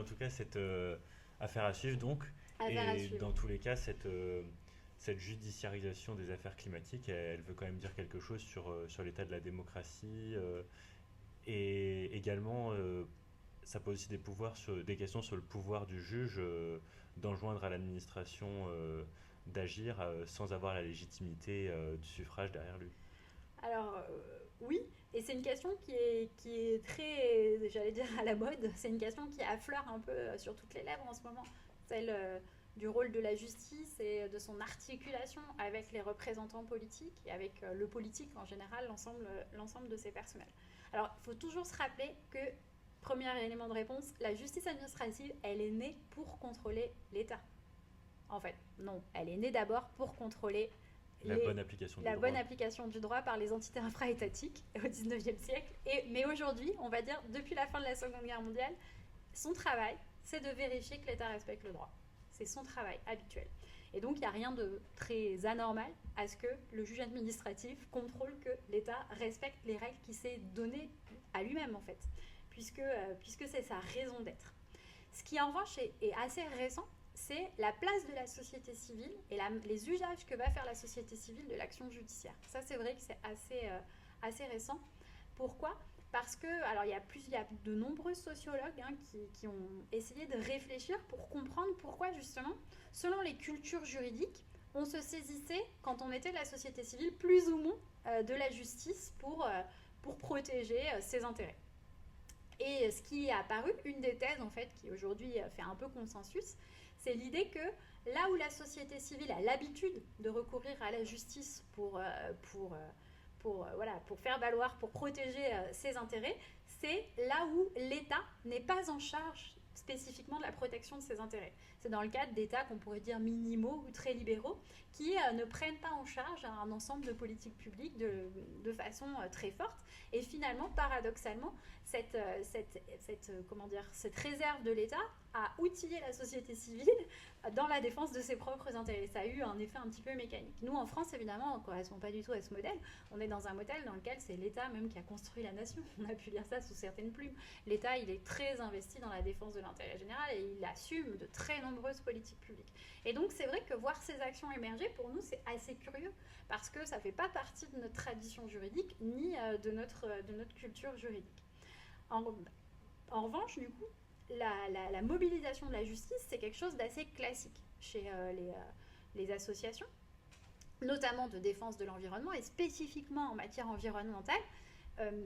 tout cas, cette affaire à suivre, donc. Affaire à Et suivre. dans tous les cas, cette judiciarisation des affaires climatiques, elle veut quand même dire quelque chose sur l'état de la démocratie. Et également, ça pose aussi des questions sur le pouvoir du juge d'enjoindre à l'administration d'agir sans avoir la légitimité du suffrage derrière lui. Alors, oui, et c'est une question qui est très, j'allais dire, à la mode. C'est une question qui affleure un peu sur toutes les lèvres en ce moment. Celle du rôle de la justice et de son articulation avec les représentants politiques et avec le politique en général, l'ensemble de ses personnels. Alors, il faut toujours se rappeler que, premier élément de réponse, la justice administrative, elle est née pour contrôler l'État. En fait, non, elle est née d'abord pour contrôler La bonne application du la bonne droit. application du droit par les entités infra-étatiques au XIXe siècle. Mais aujourd'hui, on va dire, depuis la fin de la Seconde Guerre mondiale, son travail, c'est de vérifier que l'État respecte le droit. C'est son travail habituel. Et donc, il n'y a rien de très anormal à ce que le juge administratif contrôle que l'État respecte les règles qu'il s'est données à lui-même, en fait, puisque c'est sa raison d'être. Ce qui, en revanche, est assez récent, c'est la place de la société civile et les usages que va faire la société civile de l'action judiciaire. Ça, c'est vrai que c'est assez récent. Pourquoi ? Parce que, alors il y a de nombreux sociologues qui ont essayé de réfléchir pour comprendre pourquoi justement, selon les cultures juridiques, on se saisissait, quand on était de la société civile, plus ou moins de la justice pour protéger ses intérêts. Et ce qui est apparu, une des thèses en fait, qui aujourd'hui fait un peu consensus, c'est l'idée que là où la société civile a l'habitude de recourir à la justice pour faire valoir, pour protéger ses intérêts, c'est là où l'État n'est pas en charge spécifiquement de la protection de ses intérêts. C'est dans le cadre d'États qu'on pourrait dire minimaux ou très libéraux, qui ne prennent pas en charge un ensemble de politiques publiques de façon très forte. Et finalement, paradoxalement, cette réserve de l'État a outillé la société civile dans la défense de ses propres intérêts. Ça a eu un effet un petit peu mécanique. Nous, en France, évidemment, on ne correspond pas du tout à ce modèle. On est dans un modèle dans lequel c'est l'État même qui a construit la nation. On a pu lire ça sous certaines plumes. L'État, il est très investi dans la défense de l'intérêt général et il assume de très nombreuses politiques publiques. Et donc, c'est vrai que voir ces actions émerger, pour nous, c'est assez curieux parce que ça ne fait pas partie de notre tradition juridique ni de notre culture juridique. En, en revanche, du coup, la mobilisation de la justice, c'est quelque chose d'assez classique chez les associations, notamment de défense de l'environnement et spécifiquement en matière environnementale.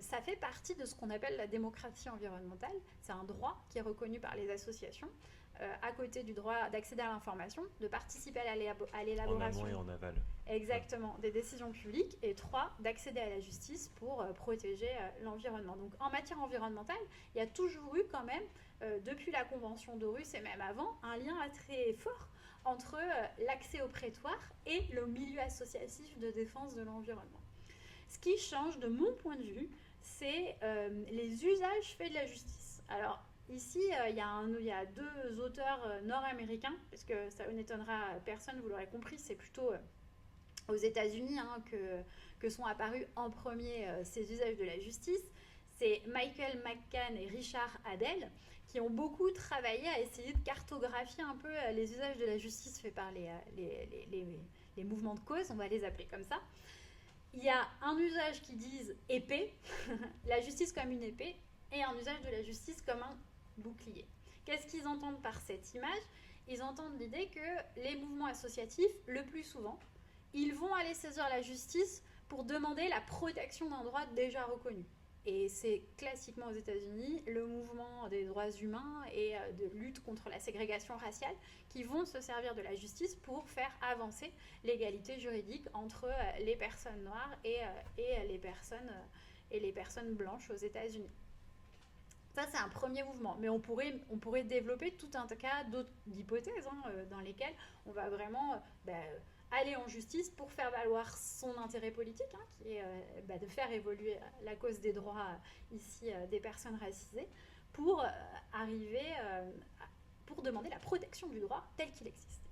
Ça fait partie de ce qu'on appelle la démocratie environnementale. C'est un droit qui est reconnu par les associations, à côté du droit d'accéder à l'information, de participer à l'élaboration. En amont et en aval. Exactement, des décisions publiques, et 3, d'accéder à la justice pour protéger l'environnement. Donc en matière environnementale, il y a toujours eu quand même, depuis la Convention d'Aarhus et même avant, un lien très fort entre l'accès au prétoire et le milieu associatif de défense de l'environnement. Ce qui change de mon point de vue, c'est les usages faits de la justice. Alors ici, il y a deux auteurs nord-américains, parce que ça n'étonnera personne, vous l'aurez compris, c'est plutôt aux États-Unis que sont apparus en premier ces usages de la justice. C'est Michael McCann et Richard Adel qui ont beaucoup travaillé à essayer de cartographier un peu les usages de la justice faits par les mouvements de cause, on va les appeler comme ça. Il y a un usage qui disent épée, la justice comme une épée, et un usage de la justice comme un bouclier. Qu'est-ce qu'ils entendent par cette image ? Ils entendent l'idée que les mouvements associatifs, le plus souvent, ils vont aller saisir la justice pour demander la protection d'un droit déjà reconnu. Et c'est classiquement aux États-Unis le mouvement des droits humains et de lutte contre la ségrégation raciale qui vont se servir de la justice pour faire avancer l'égalité juridique entre les personnes noires et les personnes blanches aux États-Unis. Ça, c'est un premier mouvement. Mais on pourrait développer tout un tas d'autres hypothèses dans lesquelles on va vraiment aller en justice pour faire valoir son intérêt politique, qui est de faire évoluer la cause des droits ici des personnes racisées, pour pour demander la protection du droit tel qu'il existe.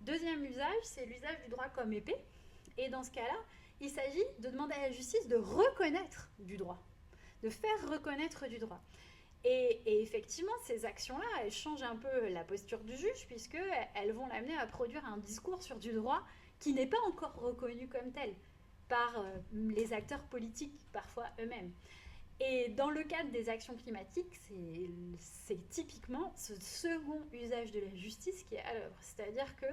Deuxième usage, c'est l'usage du droit comme épée. Et dans ce cas-là, il s'agit de demander à la justice de reconnaître du droit, de faire reconnaître du droit. Et effectivement, ces actions-là, elles changent un peu la posture du juge, puisqu'elles vont l'amener à produire un discours sur du droit qui n'est pas encore reconnu comme tel par les acteurs politiques, parfois eux-mêmes. Et dans le cadre des actions climatiques, c'est typiquement ce second usage de la justice qui est à l'œuvre. C'est-à-dire que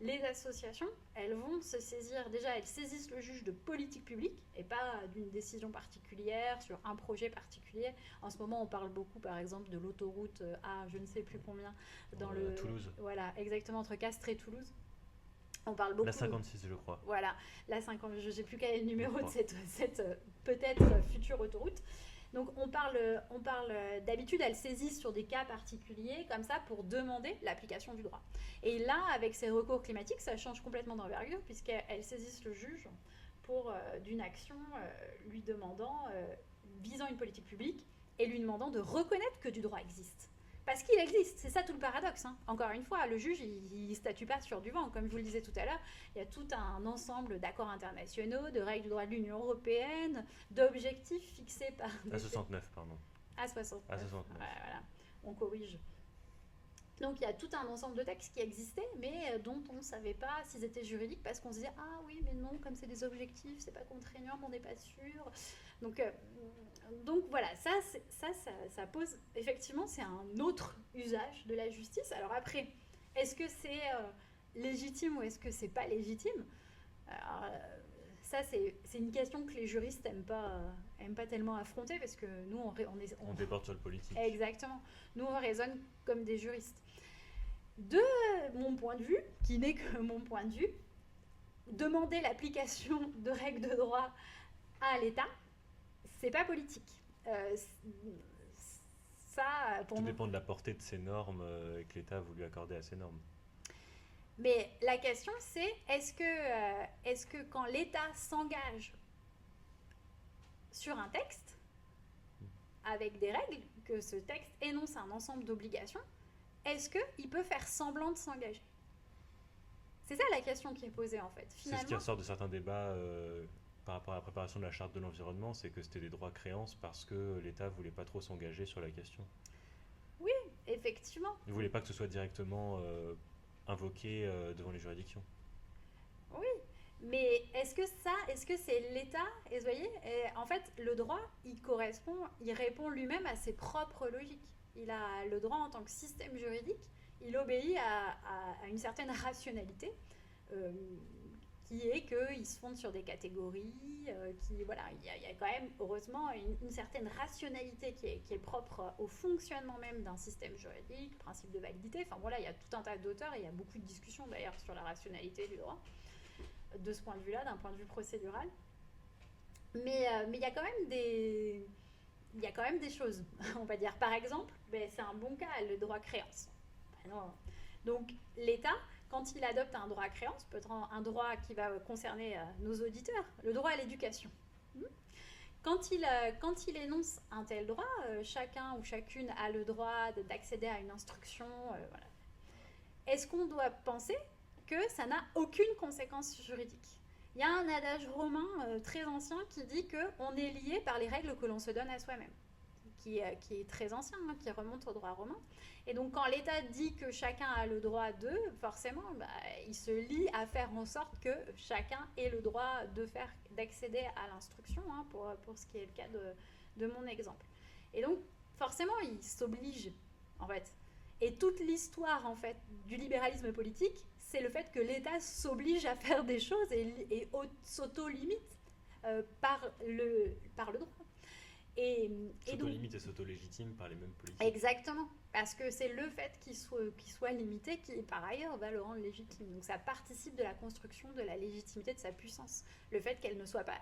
les associations, elles vont se saisir, déjà elles saisissent le juge de politique publique et pas d'une décision particulière sur un projet particulier. En ce moment, on parle beaucoup par exemple de l'autoroute A, je ne sais plus combien, dans Toulouse. Voilà, exactement, entre Castres et Toulouse. On parle beaucoup. La 56, je crois. Voilà, la 50, je ne sais plus quel est le numéro de cette peut-être future autoroute. Donc on parle d'habitude, elles saisissent sur des cas particuliers comme ça pour demander l'application du droit. Et là, avec ces recours climatiques, ça change complètement d'envergure puisqu'elles saisissent le juge pour d'une action lui demandant, visant une politique publique et lui demandant de reconnaître que du droit existe. Parce qu'il existe, c'est ça tout le paradoxe. Hein. Encore une fois, le juge, il ne statue pas sur du vent. Comme je vous le disais tout à l'heure, il y a tout un ensemble d'accords internationaux, de règles du droit de l'Union européenne, d'objectifs fixés par... A69, pardon. A69. A69. Voilà, on corrige. Donc il y a tout un ensemble de textes qui existaient, mais dont on ne savait pas s'ils étaient juridiques, parce qu'on se disait « Ah oui, mais non, comme c'est des objectifs, c'est pas contraignant, mais on n'est pas sûr. » Donc voilà, ça pose... Effectivement, c'est un autre usage de la justice. Alors après, est-ce que c'est légitime ou est-ce que c'est pas légitime? Alors, ça, c'est une question que les juristes n'aiment pas tellement affronter, parce que nous, on déborde sur le politique. Exactement. Nous, on raisonne comme des juristes. De mon point de vue, qui n'est que mon point de vue, demander l'application de règles de droit à l'État, c'est pas politique. Tout dépend de la portée de ces normes que l'État a voulu accorder à ces normes. Mais la question, c'est est-ce que quand l'État s'engage sur un texte, avec des règles, que ce texte énonce un ensemble d'obligations, est-ce qu'il peut faire semblant de s'engager? C'est ça la question qui est posée en fait. Finalement, c'est ce qui ressort de certains débats par rapport à la préparation de la charte de l'environnement, c'est que c'était des droits créances parce que l'État ne voulait pas trop s'engager sur la question. Oui, effectivement. Il ne voulait pas que ce soit directement invoqué devant les juridictions. Oui, mais est-ce que c'est l'État? Et vous voyez, en fait, le droit, il répond lui-même à ses propres logiques. Il a le droit en tant que système juridique, il obéit à une certaine rationalité qui est qu'il se fonde sur des catégories, voilà, il y a quand même, heureusement, une certaine rationalité qui est propre au fonctionnement même d'un système juridique, principe de validité. Enfin voilà, il y a tout un tas d'auteurs et il y a beaucoup de discussions d'ailleurs sur la rationalité du droit, de ce point de vue-là, d'un point de vue procédural. Mais il y a quand même des choses, on va dire. Par exemple, c'est un bon cas, le droit créance. Donc l'État, quand il adopte un droit à créance, peut-être un droit qui va concerner nos auditeurs, le droit à l'éducation. Quand il énonce un tel droit, chacun ou chacune a le droit d'accéder à une instruction. Voilà. Est-ce qu'on doit penser que ça n'a aucune conséquence juridique? Il y a un adage romain très ancien qui dit qu'on est lié par les règles que l'on se donne à soi-même, qui est très ancien, hein, qui remonte au droit romain. Et donc quand l'État dit que chacun a le droit de, forcément, il se lie à faire en sorte que chacun ait le droit d'accéder à l'instruction, hein, pour ce qui est le cas de mon exemple. Et donc forcément, il s'oblige, en fait. Et toute l'histoire, en fait, du libéralisme politique, c'est le fait que l'État s'oblige à faire des choses et s'auto-limite par le droit. S'auto-limite et s'auto-légitime par les mêmes politiques. Exactement, parce que c'est le fait qu'il soit limité qui, par ailleurs, va le rendre légitime. Donc ça participe de la construction de la légitimité de sa puissance, le fait qu'elle ne soit pas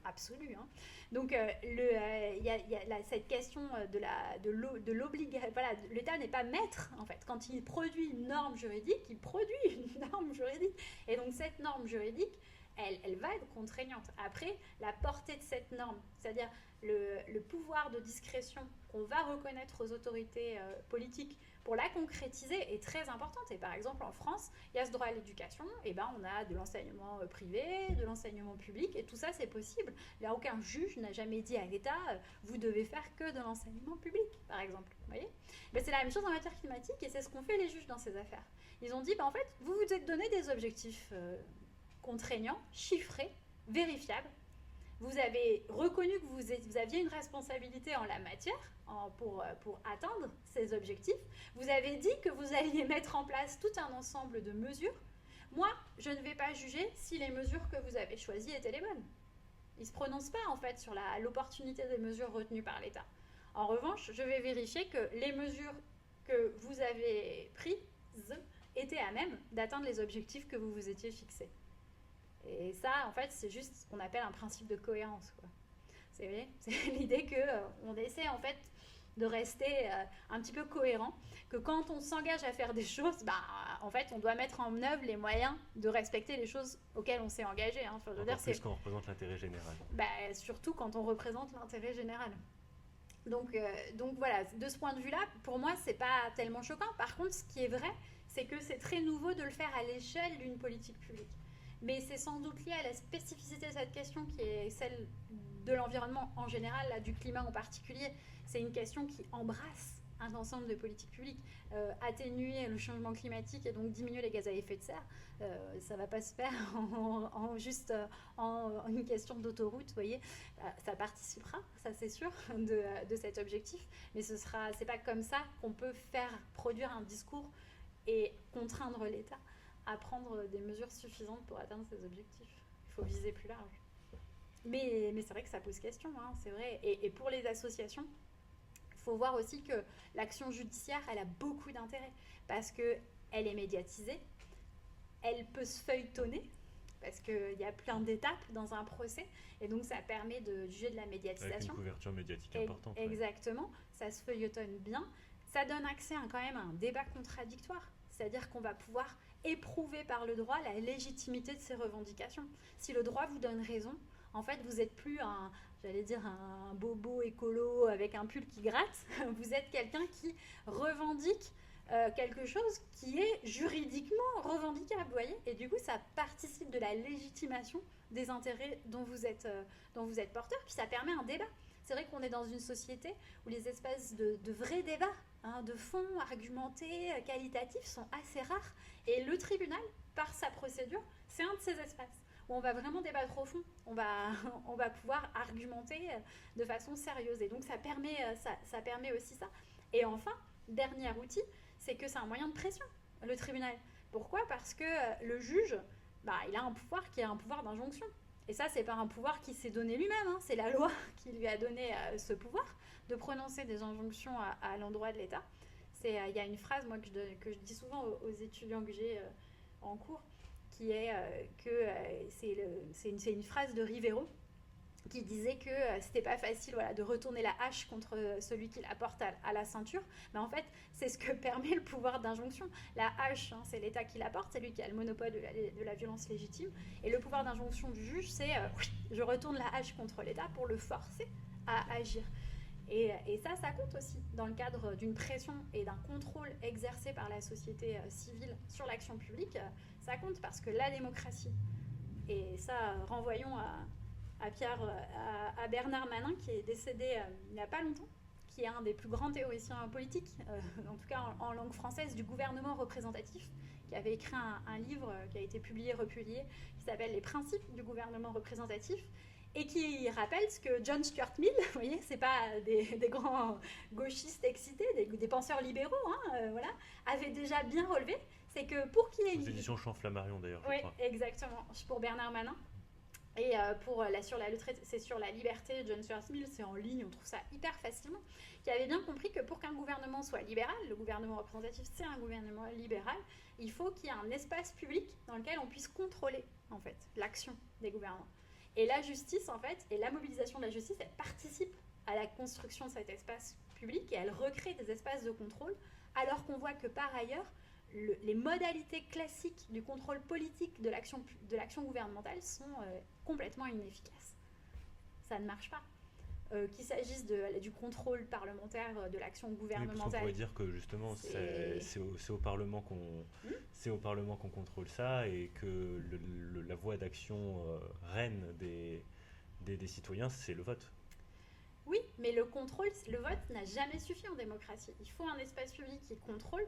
absolue. Hein. Donc il y a cette question de l'obligation. Voilà, l'État n'est pas maître, en fait. Quand il produit une norme juridique, il produit une norme juridique. Et donc cette norme juridique, elle va être contraignante. Après, la portée de cette norme, c'est-à-dire le pouvoir de discrétion qu'on va reconnaître aux autorités politiques pour la concrétiser est très importante. Et par exemple, en France, il y a ce droit à l'éducation, et ben on a de l'enseignement privé, de l'enseignement public, et tout ça, c'est possible. Il n'y a aucun juge n'a jamais dit à l'État, vous devez faire que de l'enseignement public, par exemple. Vous voyez, ben, c'est la même chose en matière climatique, et c'est ce qu'ont fait les juges dans ces affaires. Ils ont dit, ben, en fait, vous vous êtes donné des objectifs contraignants, chiffrés, vérifiables. Vous avez reconnu que vous aviez une responsabilité en la matière pour atteindre ces objectifs. Vous avez dit que vous alliez mettre en place tout un ensemble de mesures. Moi, je ne vais pas juger si les mesures que vous avez choisies étaient les bonnes. Ils ne se prononcent pas en fait sur l'opportunité des mesures retenues par l'État. En revanche, je vais vérifier que les mesures que vous avez prises étaient à même d'atteindre les objectifs que vous vous étiez fixés. Et ça, en fait, c'est juste ce qu'on appelle un principe de cohérence, quoi. C'est l'idée qu'on essaie, en fait, de rester un petit peu cohérent, que quand on s'engage à faire des choses, bah, en fait, on doit mettre en œuvre les moyens de respecter les choses auxquelles on s'est engagé. Hein. Enfin, Encore plus quand on représente l'intérêt général. Bah, surtout quand on représente l'intérêt général. Donc voilà, de ce point de vue-là, pour moi, c'est pas tellement choquant. Par contre, ce qui est vrai, c'est que c'est très nouveau de le faire à l'échelle d'une politique publique. Mais c'est sans doute lié à la spécificité de cette question qui est celle de l'environnement en général, là, du climat en particulier. C'est une question qui embrasse un ensemble de politiques publiques. Atténuer le changement climatique et donc diminuer les gaz à effet de serre, ça ne va pas se faire en une question d'autoroute, vous voyez. Ça participera, ça c'est sûr, de cet objectif, mais c'est pas comme ça qu'on peut faire produire un discours et contraindre l'État à prendre des mesures suffisantes pour atteindre ces objectifs. Il faut viser plus large. Mais c'est vrai que ça pose question, hein, c'est vrai. Et pour les associations, il faut voir aussi que l'action judiciaire, elle a beaucoup d'intérêt parce qu'elle est médiatisée, elle peut se feuilletonner, parce qu'il y a plein d'étapes dans un procès, et donc ça permet de juger de la médiatisation. Avec une couverture médiatique importante. Exactement, ça se feuilletonne bien. Ça donne accès quand même à un débat contradictoire, c'est-à-dire qu'on va pouvoir éprouver par le droit la légitimité de ces revendications. Si le droit vous donne raison, en fait, vous n'êtes plus un bobo écolo avec un pull qui gratte, vous êtes quelqu'un qui revendique quelque chose qui est juridiquement revendicable, vous voyez, et du coup, ça participe de la légitimation des intérêts dont vous êtes porteur, puis ça permet un débat. C'est vrai qu'on est dans une société où les espaces de vrais débats, hein, de fond, argumentés, qualitatifs, sont assez rares. Et le tribunal, par sa procédure, c'est un de ces espaces où on va vraiment débattre au fond. On va pouvoir argumenter de façon sérieuse. Et donc, ça permet aussi ça. Et enfin, dernier outil, c'est que c'est un moyen de pression, le tribunal. Pourquoi ? Parce que le juge, il a un pouvoir qui est un pouvoir d'injonction. Et ça, c'est pas un pouvoir qui s'est donné lui-même, hein. C'est la loi qui lui a donné ce pouvoir de prononcer des injonctions à l'endroit de l'État. Il y a une phrase, moi, que je dis souvent aux étudiants que j'ai en cours, qui est c'est une phrase de Rivero, qui disait que c'était pas facile, voilà, de retourner la hache contre celui qui la porte à la ceinture. Mais en fait, c'est ce que permet le pouvoir d'injonction. La hache, hein, c'est l'État qui la porte, c'est lui qui a le monopole de la violence légitime. Et le pouvoir d'injonction du juge, c'est je retourne la hache contre l'État pour le forcer à agir. Et ça compte aussi dans le cadre d'une pression et d'un contrôle exercé par la société civile sur l'action publique. Ça compte parce que la démocratie, et ça, renvoyons à Bernard Manin, qui est décédé il n'y a pas longtemps, qui est un des plus grands théoriciens politiques, en tout cas en langue française, du gouvernement représentatif, qui avait écrit un livre qui a été publié, republié, qui s'appelle « Les principes du gouvernement représentatif », et qui rappelle ce que John Stuart Mill, vous voyez, c'est pas des grands gauchistes excités, des penseurs libéraux, hein, voilà, avait déjà bien relevé, c'est que pour qu'il y ait une... Aux éditions Champ-Flammarion, d'ailleurs, je crois. Oui, exactement, pour Bernard Manin. Et c'est sur la liberté, John Stuart Mill, c'est en ligne, on trouve ça hyper facilement, qui avait bien compris que pour qu'un gouvernement soit libéral, le gouvernement représentatif c'est un gouvernement libéral, il faut qu'il y ait un espace public dans lequel on puisse contrôler en fait l'action des gouvernements. Et la justice en fait, et la mobilisation de la justice, elle participe à la construction de cet espace public et elle recrée des espaces de contrôle, alors qu'on voit que par ailleurs, les modalités classiques du contrôle politique de l'action gouvernementale sont complètement inefficaces. Ça ne marche pas. qu'il s'agisse du contrôle parlementaire de l'action Oui, parce qu'on gouvernementale. pourrait dire que justement c'est au Parlement c'est au Parlement qu'on contrôle ça et que la voie d'action reine des citoyens, c'est le vote. Oui, mais le vote n'a jamais suffi en démocratie. Il faut un espace public qui contrôle,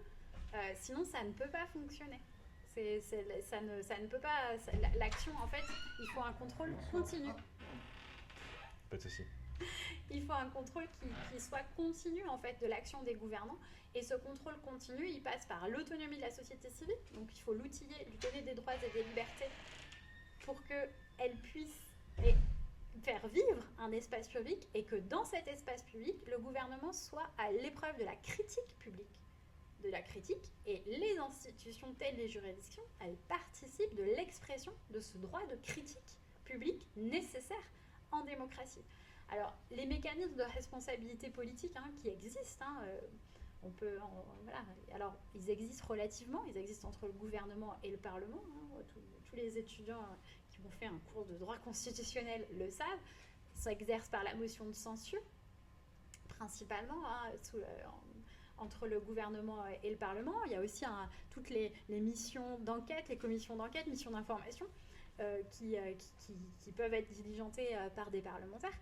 sinon ça ne peut pas fonctionner. Ça ne peut pas. L'action, en fait, il faut un contrôle continu. Pas de souci. Il faut un contrôle qui soit continu, en fait, de l'action des gouvernants. Et ce contrôle continu, il passe par l'autonomie de la société civile. Donc il faut l'outiller, lui donner des droits et des libertés pour qu'elle puisse faire vivre un espace public et que dans cet espace public, le gouvernement soit à l'épreuve de la critique publique. De la critique, et les institutions telles les juridictions, elles participent de l'expression de ce droit de critique publique nécessaire en démocratie. Alors, les mécanismes de responsabilité politique qui existent, voilà. Alors, ils existent relativement, ils existent entre le gouvernement et le Parlement. Tous les étudiants qui ont fait un cours de droit constitutionnel le savent. Ils s'exercent par la motion de censure, principalement, entre le gouvernement et le Parlement. Il y a aussi toutes les missions d'enquête, les commissions d'enquête, missions d'information, qui peuvent être diligentées par des parlementaires.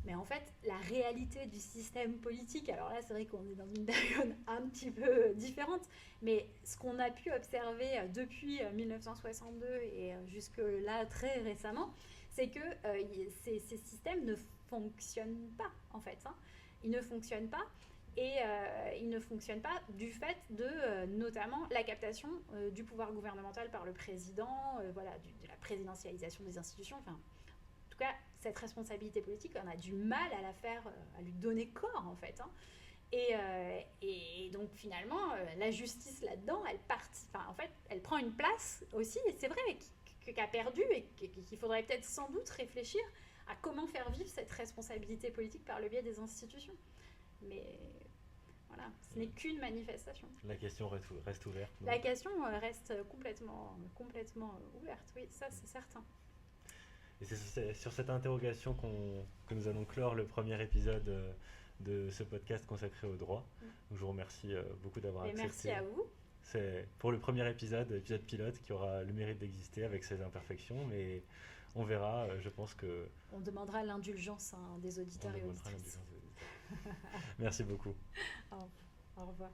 Mais en fait, la réalité du système politique, alors là, c'est vrai qu'on est dans une période un petit peu différente, mais ce qu'on a pu observer depuis 1962 et jusque là, très récemment, c'est que ces systèmes ne fonctionnent pas, en fait. Ils ne fonctionnent pas. Et il ne fonctionne pas du fait de notamment la captation du pouvoir gouvernemental par le président, de la présidentialisation des institutions. Enfin, en tout cas, cette responsabilité politique, on a du mal à la faire, à lui donner corps en fait. Et donc finalement, la justice là-dedans, elle prend une place aussi, et c'est vrai, qu'a perdu et qu'il faudrait peut-être sans doute réfléchir à comment faire vivre cette responsabilité politique par le biais des institutions. Mais voilà, ce n'est qu'une manifestation. La question reste ouverte. La question reste complètement ouverte, oui, ça c'est certain. Et c'est sur cette interrogation que nous allons clore le premier épisode de ce podcast consacré au droit. Donc, je vous remercie beaucoup d'avoir accepté. Merci à vous. C'est pour le premier épisode pilote, qui aura le mérite d'exister avec ses imperfections, mais on verra, je pense que... On demandera l'indulgence des auditeurs et auditrices. Merci beaucoup. Au revoir.